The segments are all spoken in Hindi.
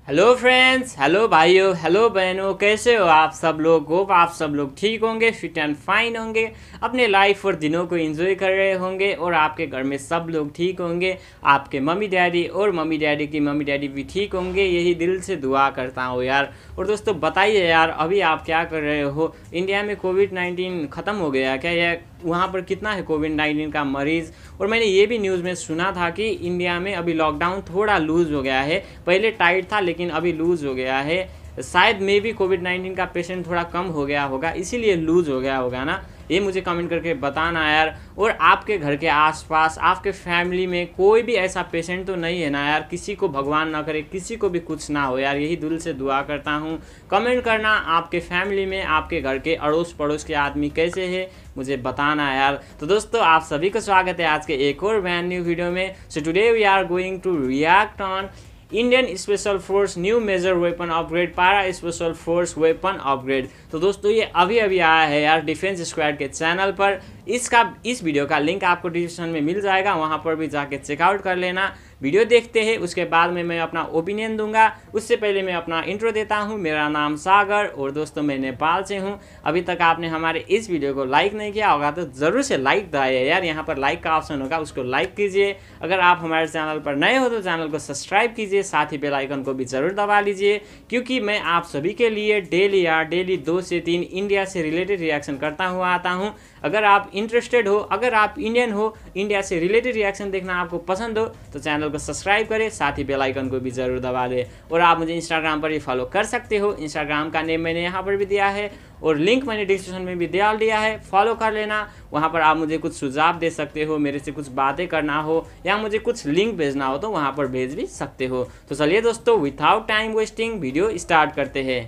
हेलो फ्रेंड्स, हेलो भाइयों, हेलो बहनों, कैसे हो आप सब लोग? होप आप सब लोग ठीक होंगे, फिट एंड फाइन होंगे, अपने लाइफ और दिनों को एंजॉय कर रहे होंगे और आपके घर में सब लोग ठीक होंगे। आपके मम्मी डैडी और मम्मी डैडी की मम्मी डैडी भी ठीक होंगे, यही दिल से दुआ करता हूँ यार। और दोस्तों बताइए यार, अभी आप क्या कर रहे हो? इंडिया में कोविड-19 ख़त्म हो गया क्या? या वहाँ पर कितना है कोविड-19 का मरीज़? और मैंने ये भी न्यूज़ में सुना था कि इंडिया में अभी लॉकडाउन थोड़ा लूज़ हो गया है, पहले टाइट था लेकिन अभी लूज़ हो गया है। शायद मे भी कोविड-19 का पेशेंट थोड़ा कम हो गया होगा, इसीलिए लूज़ हो गया होगा ना। ये मुझे कमेंट करके बताना यार। और आपके घर के आसपास, आपके फैमिली में कोई भी ऐसा पेशेंट तो नहीं है ना यार? किसी को भगवान ना करे, किसी को भी कुछ ना हो यार, यही दिल से दुआ करता हूँ। कमेंट करना आपके फैमिली में, आपके घर के अड़ोस पड़ोस के आदमी कैसे है, मुझे बताना यार। तो दोस्तों आप सभी का स्वागत है आज के एक और ब्रांड न्यू वीडियो में। So today we are going to react on Indian special force new major weapon upgrade, para special force weapon upgrade. तो दोस्तों ये अभी अभी आया है यार डिफेंस स्क्वाड के चैनल पर। इस वीडियो का लिंक आपको डिस्क्रिप्शन में मिल जाएगा, वहाँ पर भी जाके चेकआउट कर लेना। वीडियो देखते हैं, उसके बाद में मैं अपना ओपिनियन दूंगा। उससे पहले मैं अपना इंट्रो देता हूं। मेरा नाम सागर और दोस्तों मैं नेपाल से हूं। अभी तक आपने हमारे इस वीडियो को लाइक नहीं किया होगा तो ज़रूर से लाइक दबाइए यार, यहाँ पर लाइक का ऑप्शन होगा, उसको लाइक कीजिए। अगर आप हमारे चैनल पर नए हो तो चैनल को सब्सक्राइब कीजिए, साथ ही बेल आइकन को भी ज़रूर दबा लीजिए, क्योंकि मैं आप सभी के लिए डेली 2 से 3 इंडिया से रिलेटेड रिएक्शन करता हुआ आता हूँ। अगर आप इंटरेस्टेड हो, अगर आप इंडियन हो, इंडिया से रिलेटेड रिएक्शन देखना आपको पसंद हो तो चैनल को सब्सक्राइब करें, साथ ही बेल आइकन को भी ज़रूर दबा दें। और आप मुझे इंस्टाग्राम पर भी फॉलो कर सकते हो, इंस्टाग्राम का नेम मैंने यहाँ पर भी दिया है और लिंक मैंने डिस्क्रिप्शन में भी डाल दिया है, फॉलो कर लेना। वहाँ पर आप मुझे कुछ सुझाव दे सकते हो, मेरे से कुछ बातें करना हो या मुझे कुछ लिंक भेजना हो तो वहाँ पर भेज भी सकते हो। तो चलिए दोस्तों without time wasting video start करते हैं।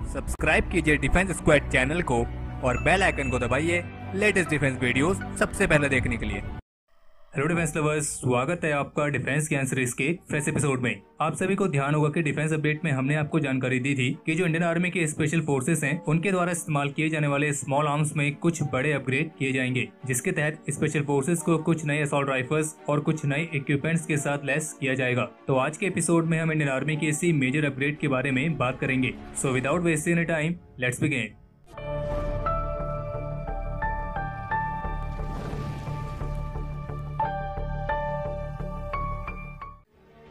सब्सक्राइब कीजिए डिफेंस स्क्वाड चैनल को और बेल आइकन को दबाइए लेटेस्ट डिफेंस वीडियोस सबसे पहले देखने के लिए। हेलो डिफेंस लवर्स, स्वागत है आपका डिफेंस के आंसर के फ्रेश एपिसोड में। आप सभी को ध्यान होगा कि डिफेंस अपडेट में हमने आपको जानकारी दी थी कि जो इंडियन आर्मी के स्पेशल फोर्सेस हैं उनके द्वारा इस्तेमाल किए जाने वाले स्मॉल आर्म्स में कुछ बड़े अपग्रेड किए जाएंगे, जिसके तहत स्पेशल फोर्सेस को कुछ नए असॉल्ट राइफल्स और कुछ नए इक्विपमेंट्स के साथ लैस किया जाएगा। तो आज के एपिसोड में हम इंडियन आर्मी के इसी मेजर अपग्रेड के बारे में बात करेंगे। So without wasting any time, let's begin.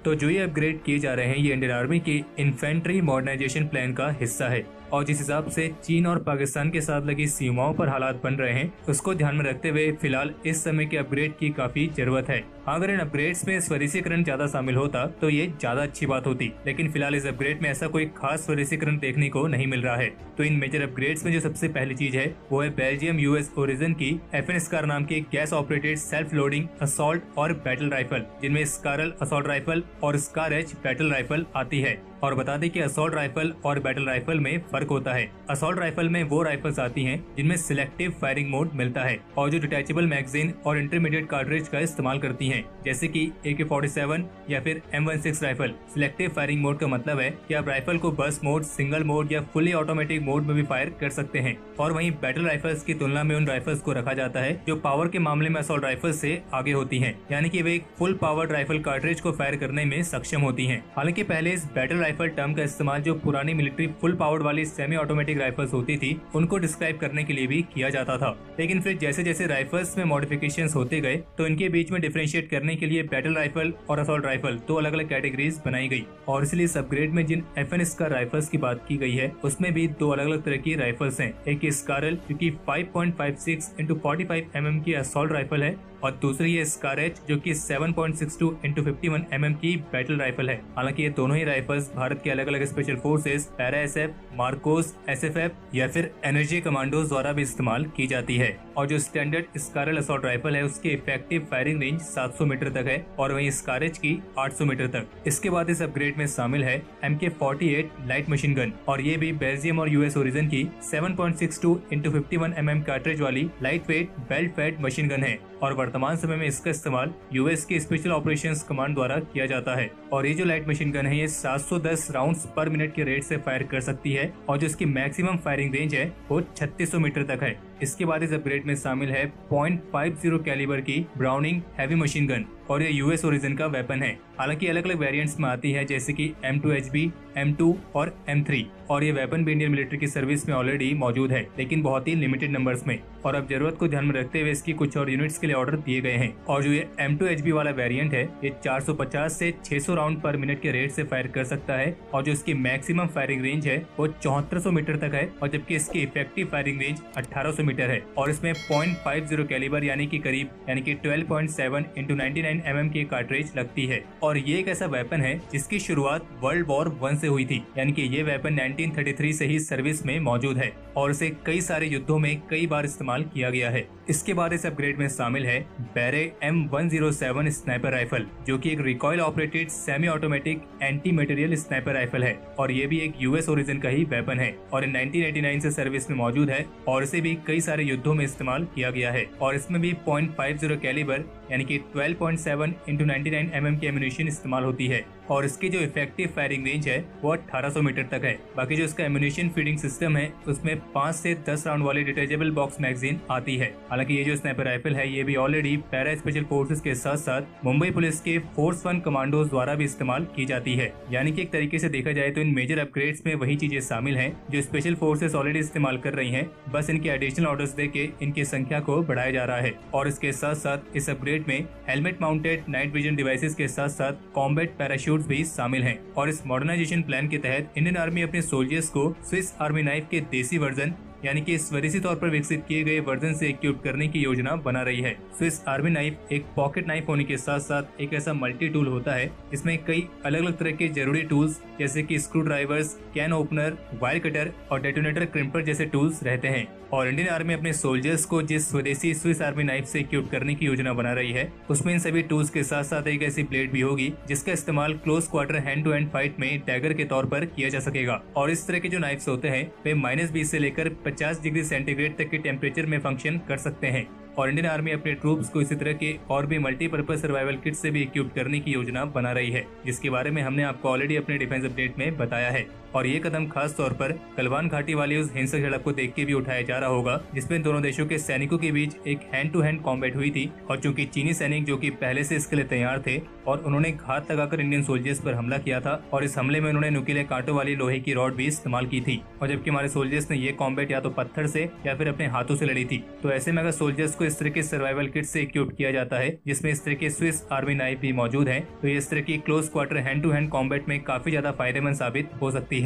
तो जो ये अपग्रेड किए जा रहे हैं ये इंडियन आर्मी की इन्फेंट्री मॉडर्नाइजेशन प्लान का हिस्सा है, और जिस हिसाब से चीन और पाकिस्तान के साथ लगी सीमाओं पर हालात बन रहे हैं उसको ध्यान में रखते हुए फिलहाल इस समय के अपग्रेड की काफी जरूरत है। अगर इन अपग्रेड्स में स्वदेशीकरण ज्यादा शामिल होता तो ये ज्यादा अच्छी बात होती, लेकिन फिलहाल इस अपग्रेड में ऐसा कोई खास स्वदेशीकरण देखने को नहीं मिल रहा है। तो इन मेजर अपग्रेड्स में जो सबसे पहली चीज है वो है बेल्जियम यूएस ओरिजिन की FN स्कार नाम की gas operated self loading assault और बैटल राइफल, जिनमें स्कारल असॉल्ट राइफल और स्कार एच बैटल राइफल आती है। और बता दें कि असॉल्ट राइफल और बैटल राइफल में फर्क होता है। असॉल्ट राइफल में वो राइफल्स आती हैं जिनमें सिलेक्टिव फायरिंग मोड मिलता है और जो डिटैचेबल मैगजीन और इंटरमीडिएट कार्ट्रिज का इस्तेमाल करती हैं, जैसे कि AK-47 या फिर M16 rifle. Selective firing mode का मतलब है कि आप राइफल को बर्स्ट मोड, सिंगल मोड या फुली ऑटोमेटिक मोड में भी फायर कर सकते हैं। और वहीं बैटल राइफल्स की तुलना में उन राइफल्स को रखा जाता है जो पावर के मामले में असॉल्ट राइफल्स से आगे होती हैं, यानी कि वे एक फुल पावर्ड राइफल कार्ट्रिज को फायर करने में सक्षम होती हैं। हालांकि पहले इस बैटल राइफल टर्म का इस्तेमाल जो पुरानी मिलिट्री फुल पावर्ड वाली सेमी ऑटोमेटिक राइफल्स होती थी उनको डिस्क्राइब करने के लिए भी किया जाता था। लेकिन फिर जैसे जैसे राइफल्स में मॉडिफिकेशंस होते गए तो इनके बीच में डिफरेंशिएट करने के लिए बैटल राइफल और असॉल्ट राइफल दो अलग अलग कैटेगरीज बनाई गई। और इसलिए इस अपग्रेड में जिन FN स्कार राइफल्स की बात की गई है उसमें भी दो अलग अलग तरह की राइफल्स हैं। एक स्कारल जो कि 5.56 × 45 mm की असॉल्ट राइफल है और दूसरी है स्कार एच जो कि 7.62 × 51 mm की बैटल राइफल है। हालांकि ये दोनों ही राइफल्स भारत के अलग अलग special forces, para SF, Marcos, SFF या फिर एनर्जी कमांडोज द्वारा भी इस्तेमाल की जाती है। और जो स्टैंडर्ड स्कारल असॉल्ट राइफल है उसकी इफेक्टिव फायरिंग रेंज 700 मीटर तक है और वहीं स्कार एच की 800 मीटर तक। इसके बाद इस अपग्रेड में शामिल है MK-48 लाइट मशीन गन, और ये भी बेल्जियम और US ओरिजिन की 7.62 × 51 mm कार्ट्रिज वाली light weight belt fed machine gun है। और वर्तमान समय में इसका इस्तेमाल यूएस के स्पेशल ऑपरेशंस कमांड द्वारा किया जाता है। और ये जो लाइट मशीन गन है ये 710 राउंड्स पर मिनट के रेट से फायर कर सकती है और जो इसकी मैक्सिमम फायरिंग रेंज है वो 3600 मीटर तक है। इसके बाद इस अपग्रेड में शामिल है .50 कैलिबर की ब्राउनिंग हैवी मशीन गन, और ये यूएस ओरिजिन का वेपन है। हालांकि अलग अलग वेरिएंट्स में आती है, जैसे कि M2HB, M2 और M3, और ये वेपन भी इंडियन मिलिट्री की सर्विस में ऑलरेडी मौजूद है, लेकिन बहुत ही लिमिटेड नंबर्स में। और अब जरूरत को ध्यान में रखते हुए इसकी कुछ और यूनिट्स के लिए ऑर्डर दिए गए हैं। और जो ये M2HB वाला वेरिएंट है, ये 450 से 600 राउंड पर मिनट के रेट से फायर कर सकता है, और जो इसकी मैक्सिमम फायरिंग रेंज है वो 7400 मीटर तक है, और जबकि इसकी इफेक्टिव फायरिंग रेंज 1800 मीटर है। और इसमें 0.50 कैलिबर यानी कि 12.7 × 99 mm की कार्ट्रिज लगती है। और ये एक ऐसा वेपन है जिसकी शुरुआत वर्ल्ड वॉर 1 से हुई थी, यानी कि ये वेपन 1933 से ही सर्विस में मौजूद है और इसे कई सारे युद्धों में कई बार इस्तेमाल किया गया है। इसके बाद इस अपग्रेड में शामिल है बैरे M107 स्नाइपर राइफल, जो कि एक recoil operated semi automatic anti material sniper rifle है, और ये भी एक यूएस ओरिजिन का ही वेपन है और 1989 से सर्विस में मौजूद है, और इसे भी कई सारे युद्धों में इस्तेमाल किया गया है। और इसमें भी 0.50 कैलिबर यानी कि 12.7 × 99 mm की एम्यूनिशन इस्तेमाल होती है, और इसकी जो इफेक्टिव फायरिंग रेंज है वो 1800 मीटर तक है। बाकी जो इसका एम्यूनिशन फीडिंग सिस्टम है उसमें 5 से 10 राउंड वाली डिटेचेबल बॉक्स मैगजीन आती है। हालांकि ये जो स्नाइपर राइफल है ये भी ऑलरेडी पैरा स्पेशल फोर्सेस के साथ साथ मुंबई पुलिस के फोर्स 1 कमांडोज द्वारा भी इस्तेमाल की जाती है। यानी कि एक तरीके से देखा जाए तो इन मेजर अपग्रेड्स में वही चीजें शामिल हैं जो स्पेशल फोर्सेस ऑलरेडी इस्तेमाल कर रही हैं, बस इनके एडिशनल ऑर्डर्स देके इनकी संख्या को बढ़ाया जा रहा है। और इसके साथ साथ इस अपग्रेड में helmet mounted night vision devices के साथ साथ कॉम्बैट पैराशूट्स भी शामिल हैं। और इस मॉडर्नाइजेशन प्लान के तहत इंडियन आर्मी अपने सोल्जर्स को स्विस आर्मी नाइफ के देसी वर्जन यानी कि स्वदेशी तौर पर विकसित किए गए वर्जन से इक्विप करने की योजना बना रही है। स्विस आर्मी नाइफ एक पॉकेट नाइफ होने के साथ साथ एक ऐसा मल्टी टूल होता है जिसमें कई अलग अलग तरह के जरूरी टूल्स जैसे कि screw drivers, can opener, wire cutter और डेटोनेटर क्रिम्पर जैसे टूल्स रहते हैं। और इंडियन आर्मी अपने सोल्जर्स को जिस स्वदेशी स्विस आर्मी नाइफ से इक्विप करने की योजना बना रही है उसमें इन सभी टूल्स के साथ साथ एक ऐसी ब्लेड भी होगी जिसका इस्तेमाल close quarter hand to hand fight में डैगर के तौर पर किया जा सकेगा। और इस तरह के जो नाइफ्स होते हैं वे -20 से लेकर 50 डिग्री सेंटीग्रेड तक के टेम्परेचर में फंक्शन कर सकते हैं। और इंडियन आर्मी अपने ट्रूप्स को इसी तरह के और भी मल्टीपर्पज सर्वाइवल किट से भी इक्विप करने की योजना बना रही है, जिसके बारे में हमने आपको ऑलरेडी अपने डिफेंस अपडेट में बताया है। और ये कदम खास तौर पर गलवान घाटी वाली उस हिंसक झड़प को देख के भी उठाया जा रहा होगा जिसमें दोनों देशों के सैनिकों के बीच एक हैंड टू हैंड कॉम्बैट हुई थी। और चूंकि चीनी सैनिक जो कि पहले से इसके लिए तैयार थे और उन्होंने घात लगाकर इंडियन सोल्जर्स पर हमला किया था, और इस हमले में उन्होंने नुकीले कांटों वाली लोहे की रॉड भी इस्तेमाल की थी, और जबकि हमारे सोल्जर्स ने ये कॉम्बैट या तो पत्थर से या फिर अपने हाथों से लड़ी थी। तो ऐसे में अगर सोल्जर्स को इस तरह के सर्वाइवल किट से इक्विप किया जाता है जिसमें इस तरह के स्विस आर्मी नाइफ भी मौजूद है, तो ये इस तरह की close quarter hand to hand combat में काफी ज्यादा फायदेमंद साबित हो सकती है।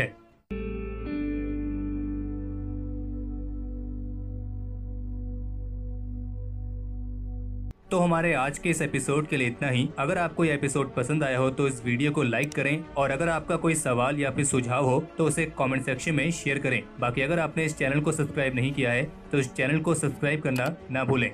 तो हमारे आज के इस एपिसोड के लिए इतना ही। अगर आपको यह एपिसोड पसंद आया हो तो इस वीडियो को लाइक करें, और अगर आपका कोई सवाल या फिर सुझाव हो तो उसे कमेंट सेक्शन में शेयर करें। बाकी अगर आपने इस चैनल को सब्सक्राइब नहीं किया है तो इस चैनल को सब्सक्राइब करना ना भूलें।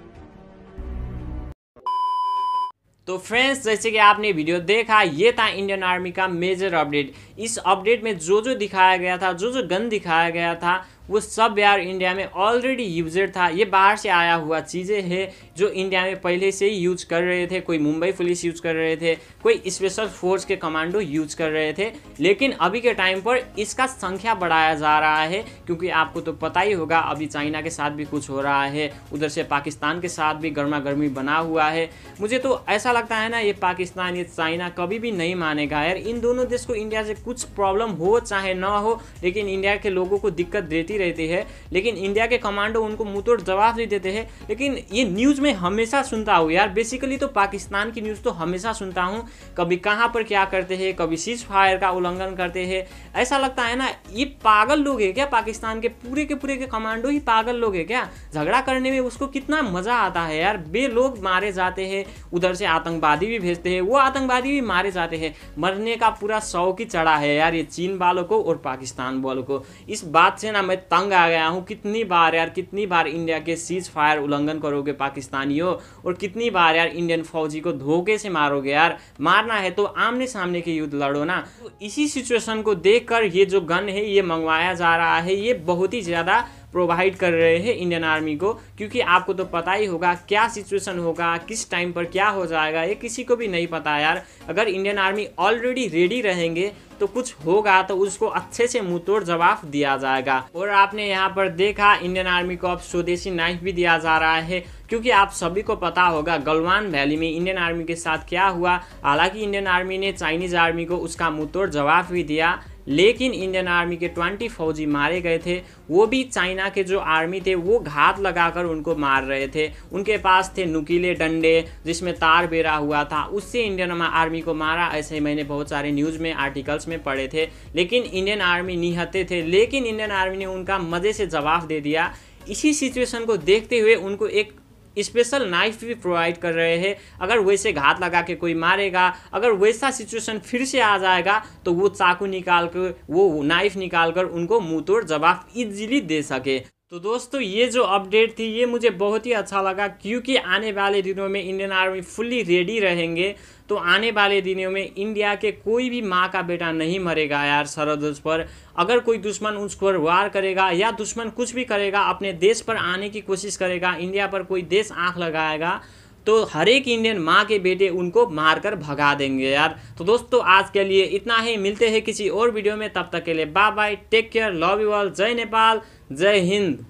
तो फ्रेंड्स, जैसे कि आपने वीडियो देखा, ये था इंडियन आर्मी का मेजर अपडेट। इस अपडेट में जो जो दिखाया गया था, जो जो गन दिखाया गया था, वो सब यार इंडिया में ऑलरेडी यूजर था। ये बाहर से आया हुआ चीज़ें हैं जो इंडिया में पहले से ही यूज कर रहे थे। कोई मुंबई पुलिस यूज कर रहे थे, कोई स्पेशल फोर्स के कमांडो यूज कर रहे थे, लेकिन अभी के टाइम पर इसका संख्या बढ़ाया जा रहा है, क्योंकि आपको तो पता ही होगा अभी चाइना के साथ भी कुछ हो रहा है, उधर से पाकिस्तान के साथ भी गर्मा गर्मी बना हुआ है। मुझे तो ऐसा लगता है ना, ये पाकिस्तान, ये चाइना कभी भी नहीं मानेगा यार। इन दोनों देश को इंडिया से कुछ प्रॉब्लम हो चाहे ना हो, लेकिन इंडिया के लोगों को दिक्कत देती रहती है, लेकिन इंडिया के कमांडो उनको मुंहतोड़ जवाब भी देते हैं। लेकिन ये न्यूज़ में हमेशा सुनता हूँ यार, बेसिकली तो पाकिस्तान की न्यूज़ तो हमेशा सुनता हूँ, कभी कहाँ पर क्या करते हैं, कभी सीज फायर का उल्लंघन करते हैं। ऐसा लगता है ना ये पागल लोग हैं क्या, पाकिस्तान के पूरे के कमांडो ही पागल लोग हैं क्या। झगड़ा करने में उसको कितना मज़ा आता है यार। बे लोग मारे जाते हैं, उधर से आतंकवादी भी भेजते हैं, वो आतंकवादी भी मारे जाते हैं। मरने का पूरा शौक ही चढ़ा है यार ये चीन वालों को और पाकिस्तान वालों को। इस बात से ना मैं तंग आ गया हूँ। कितनी बार यार, कितनी बार इंडिया के सीज फायर उल्लंघन करोगे पाकिस्तानियों, और कितनी बार यार इंडियन फौजी को धोखे से मारोगे यार। मारना है तो आमने सामने के युद्ध लड़ो ना। तो इसी सिचुएशन को देखकर ये जो गन है ये मंगवाया जा रहा है। ये बहुत ही ज़्यादा प्रोवाइड कर रहे हैं इंडियन आर्मी को, क्योंकि आपको तो पता ही होगा क्या सिचुएशन होगा, किस टाइम पर क्या हो जाएगा, ये किसी को भी नहीं पता यार। अगर इंडियन आर्मी ऑलरेडी रेडी रहेंगे तो कुछ होगा तो उसको अच्छे से मुंहतोड़ जवाब दिया जाएगा। और आपने यहाँ पर देखा इंडियन आर्मी को अब स्वदेशी नाइफ भी दिया जा रहा है, क्योंकि आप सभी को पता होगा गलवान वैली में इंडियन आर्मी के साथ क्या हुआ। हालांकि इंडियन आर्मी ने चाइनीज आर्मी को उसका मुंहतोड़ जवाब भी दिया, लेकिन इंडियन आर्मी के 20 फौजी मारे गए थे। वो भी चाइना के जो आर्मी थे वो घात लगाकर उनको मार रहे थे। उनके पास थे नुकीले डंडे जिसमें तार बेरा हुआ था, उससे इंडियन आर्मी को मारा। ऐसे मैंने बहुत सारे न्यूज़ में आर्टिकल्स में पढ़े थे, लेकिन इंडियन आर्मी निहत्थे थे। लेकिन इंडियन आर्मी ने उनका मज़े से जवाब दे दिया। इसी सिचुएशन को देखते हुए उनको एक स्पेशल नाइफ भी प्रोवाइड कर रहे हैं। अगर वैसे घात लगा के कोई मारेगा, अगर वैसा सिचुएशन फिर से आ जाएगा तो वो चाकू निकाल कर, वो नाइफ निकाल कर उनको मुंहतोड़ जवाब इजीली दे सके। तो दोस्तों ये जो अपडेट थी ये मुझे बहुत ही अच्छा लगा, क्योंकि आने वाले दिनों में इंडियन आर्मी फुल्ली रेडी रहेंगे। तो आने वाले दिनों में इंडिया के कोई भी माँ का बेटा नहीं मरेगा यार सरहद पर। अगर कोई दुश्मन उस पर वार करेगा या दुश्मन कुछ भी करेगा, अपने देश पर आने की कोशिश करेगा, इंडिया पर कोई देश आँख लगाएगा, तो हर एक इंडियन माँ के बेटे उनको मारकर भगा देंगे यार। तो दोस्तों आज के लिए इतना ही, मिलते हैं किसी और वीडियो में, तब तक के लिए bye bye, take care, love you all, जय नेपाल, जय हिंद।